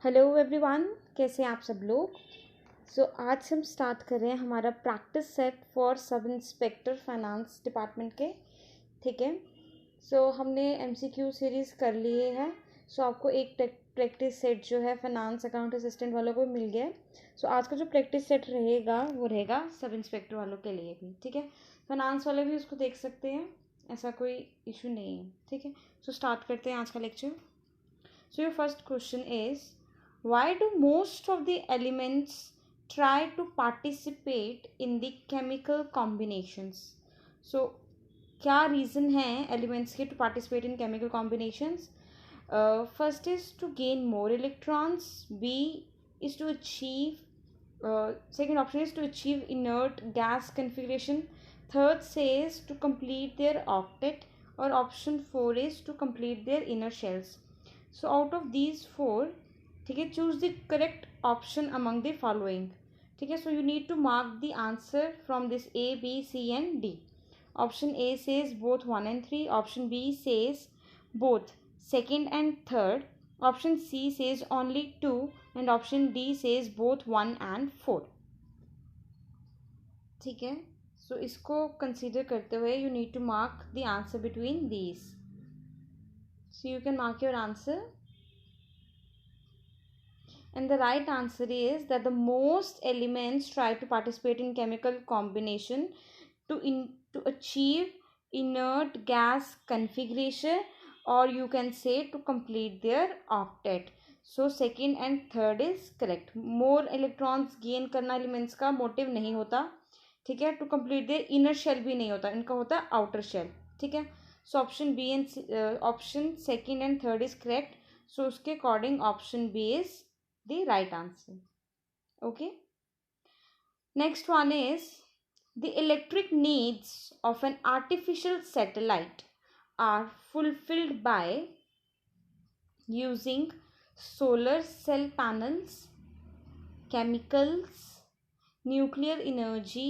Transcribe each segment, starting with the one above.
Hello everyone, कैसे हैं आप सब लोग। आज हम स्टार्ट कर रहे हैं हमारा practice set for sub inspector finance department के। ठीक है। हमने एमसीक्यू सीरीज़ कर लिए है। आपको एक प्रैक्टिस सेट जो है फाइनेंस अकाउंट असिस्टेंट वालों को मिल गया है। आज का जो प्रैक्टिस सेट रहेगा वो रहेगा सब इंस्पेक्टर वालों के लिए भी। ठीक है। फाइनेंस वाले भी उसको देख सकते हैं, ऐसा कोई इशू नहीं है। ठीक है। स्टार्ट करते हैं आज का lecture. Your first question is, why do most of the elements try to participate in the chemical combinations? क्या रीज़न है एलिमेंट्स के to participate in chemical combinations? First is to gain more electrons, B is to achieve, second option is to achieve inert gas configuration, third says to complete their octet, or option 4 is to complete their inner shells. Out of these four, ठीक है, choose the correct option among the following. ठीक है, you need to mark the answer from this A, B, C and D. Option A says both 1 and 3. Option B says both second and third. Option C says only 2 and option D says both 1 and 4. ठीक है, इसको consider करते हुए you need to mark the answer between these. You can mark your answer. And the right answer is that the most elements try to participate in chemical combination to achieve inert gas configuration, or you can say to complete their octet. Second and third is correct. More electrons gain करना elements का motive नहीं होता। ठीक है। To complete their inner shell भी नहीं होता, इनका होता है आउटर शेल। ठीक है। Option B and option second and third is correct. उसके according option B is the right answer. Okay. Next one is, the electric needs of an artificial satellite are fulfilled by using solar cell panels, chemicals, nuclear energy,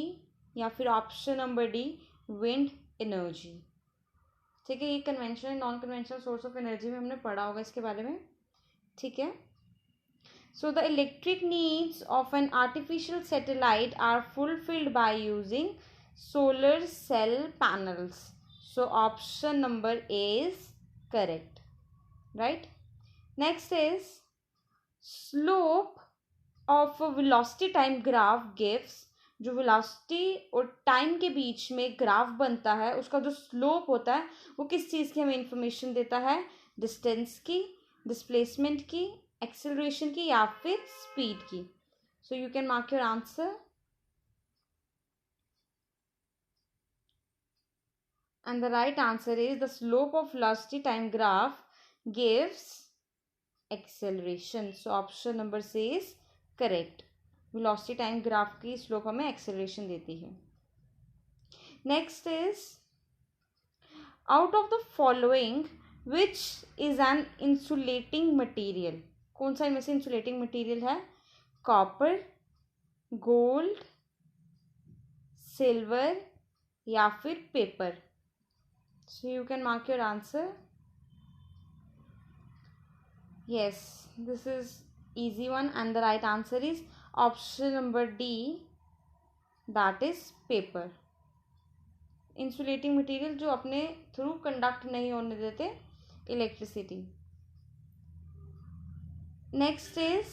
या फिर option number D wind energy. ठीक है, ये conventional non conventional source of energy में हमने पढ़ा होगा इसके बारे में। ठीक है। The electric needs of an artificial satellite are fulfilled by using solar cell panels. Option number A is correct, right? Next is, slope of a velocity time graph gives, जो वेलोसिटी और टाइम के बीच में graph बनता है उसका जो slope होता है वो किस चीज़ की हमें इंफॉर्मेशन देता है? डिस्टेंस की, डिस्प्लेसमेंट की, एक्सेलरेशन की या फिर स्पीड की। You can mark your answer. And the right answer is the slope of velocity time graph gives acceleration. Option number C is correct. Velocity time graph की slope हमें acceleration देती है। Next is, out of the following which is an insulating material? कौन सा इनमें से insulating material है? Copper, gold, silver या फिर paper. You can mark your answer. Yes, this is easy one and the right answer is option number D, that is paper. Insulating material जो अपने through conduct नहीं होने देते electricity. Next is,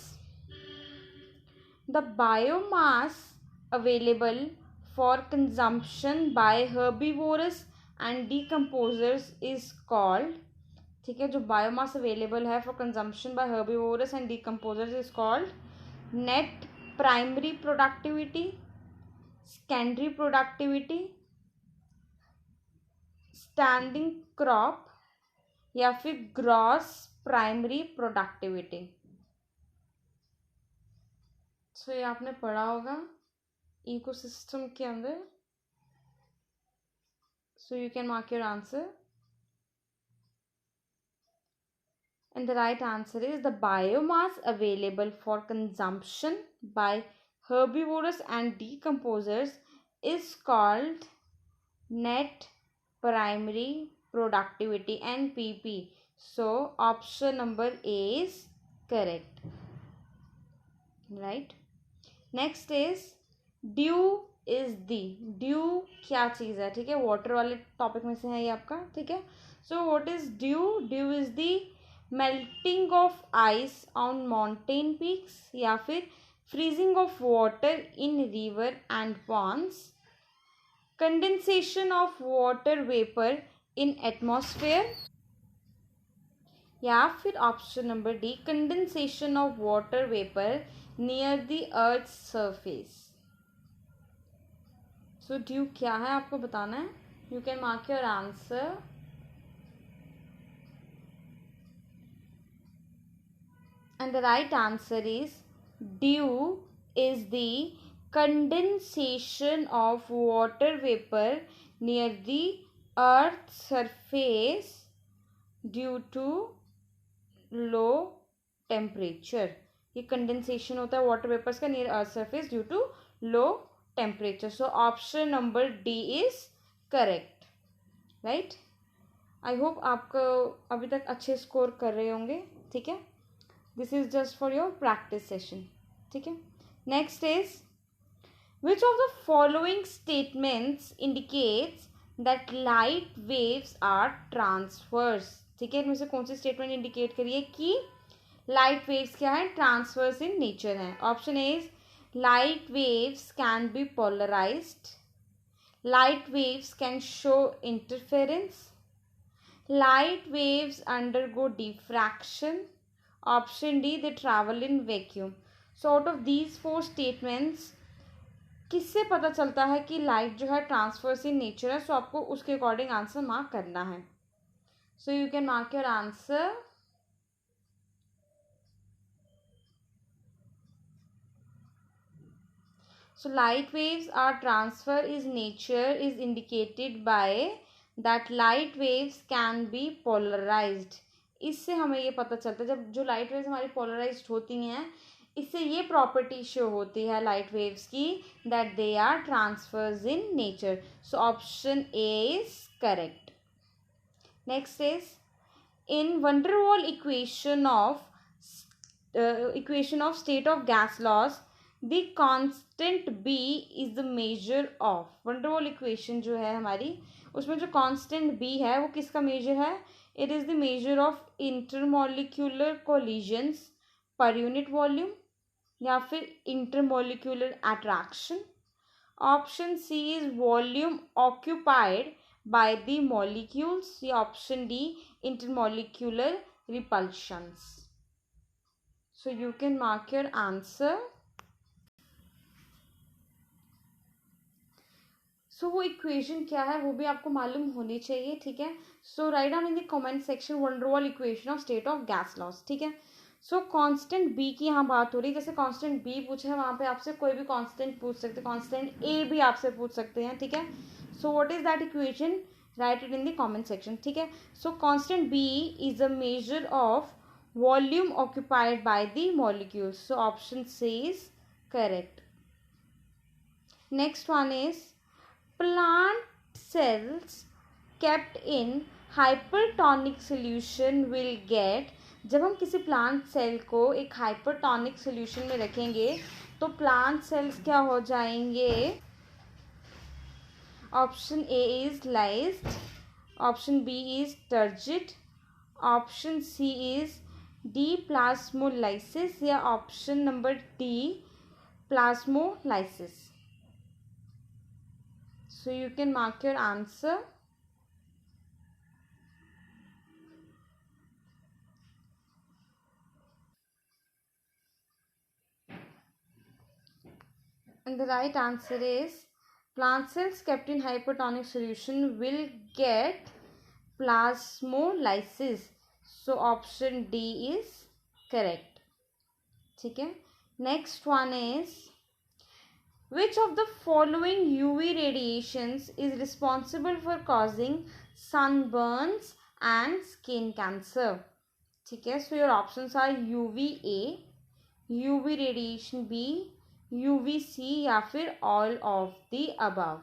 the biomass available for consumption by herbivores and decomposers is called. ठीक है, जो biomass available है for consumption by herbivores and decomposers is called net primary productivity, secondary productivity, standing crop या फिर gross primary productivity. ये आपने पढ़ा होगा इकोसिस्टम के अंदर। You can mark your answer. And the right answer is the biomass available for consumption by herbivores and decomposers is called net primary productivity, NPP. Option number A is correct. Right. Next is due is the. Due क्या चीज़ है, ठीक है, water वाले topic में से है ये आपका, ठीक है. So what is dew? Dew is the melting of ice on mountain peaks, या फिर freezing of water in river and ponds, condensation of water vapour in atmosphere, या फिर option number D, condensation of water vapour near the earth surface. So dew क्या है आपको बताना है. You can mark your answer. And the right answer is dew is the condensation of water vapor near the earth's surface due to low temperature. ये condensation होता है water vapours का near earth surface due to low temperature. So option number D is correct. Right. I hope आपको अभी तक अच्छे score कर रहे होंगे, ठीक है. This is just for your practice session, ठीक है. Next is which of the following statements indicates that light waves are transverse. ठीक है, इनमें से कौन सी स्टेटमेंट इंडिकेट करिए कि लाइट वेव्स क्या है, ट्रांसफर्स इन नेचर है. Option A is light waves can be polarised, light waves can show interference, light waves undergo diffraction, option D, they travel in vacuum. So out of these four statements किससे पता चलता है कि light जो है transverse in nature है. सो आपको उसके अकॉर्डिंग आंसर मार्क करना है. सो you can mark your answer. So light waves are transfer is nature is indicated by that light waves can be polarized. इससे हमें ये पता चलता है जब जो लाइट वेव्स हमारी पोलराइज्ड होती हैं, इससे ये प्रॉपर्टी शो होती है लाइट वेव्स की that they are transverse in nature. So option A is correct. Next is in van der Waals equation of state of gas laws the constant B is the major of. Van der Waals equation जो है हमारी, उसमें जो constant B है वो किसका major है? It is the major of intermolecular collisions per unit volume, या फिर intermolecular attraction. Option C is volume occupied by the molecules, या option D intermolecular repulsions. So you can mark your answer. So वो equation क्या है वो भी आपको मालूम होनी चाहिए, ठीक है. So write down in the comment section van der Waals equation of state of gas laws, ठीक है. सो कांस्टेंट बी की यहाँ बात हो रही है. जैसे कांस्टेंट बी पूछा है, वहाँ पे आपसे कोई भी कांस्टेंट पूछ सकते हैं, कांस्टेंट ए भी आपसे पूछ सकते हैं, ठीक है. So what is that equation? Write it in the comment section, ठीक है. So constant B is a measure of volume occupied by the molecules. So option C is correct. Next one is plant cells kept in hypertonic solution will get. जब हम किसी plant cell को एक hypertonic solution में रखेंगे तो plant cells क्या हो जाएंगे? Option A is lysed, option B is turgid, option C is deplasmolysis, या option number D plasmolysis. So you can mark your answer. And the right answer is plant cells kept in hypertonic solution will get plasmolysis. So option D is correct. ठीक है. Next one is which of the following UV radiations is responsible for causing sunburns and skin cancer? ठीक है. So your options are UVA, UV radiation B, UVC, या फिर all of the above.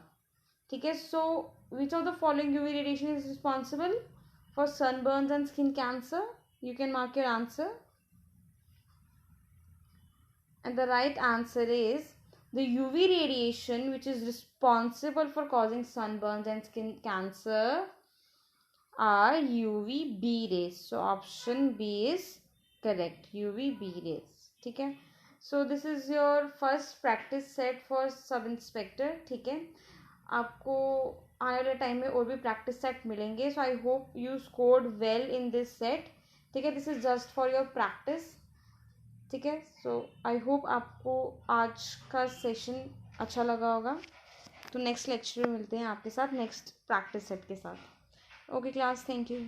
ठीक है. So which of the following UV radiation is responsible for sunburns and skin cancer? You can mark your answer. And the right answer is the UV radiation, which is responsible for causing sunburns and skin cancer, are UVB rays. So option B is correct, UVB rays. ठीक है. So this is your first practice set for sub inspector. ठीक है. आपको आने वाले time में और भी प्रैक्टिस सेट मिलेंगे. So I hope you scored well in this set. ठीक है. This is just for your practice. ठीक है. सो आई होप आपको आज का सेशन अच्छा लगा होगा. तो नेक्स्ट लेक्चर में मिलते हैं आपके साथ नेक्स्ट प्रैक्टिस सेट के साथ. Okay class, thank you.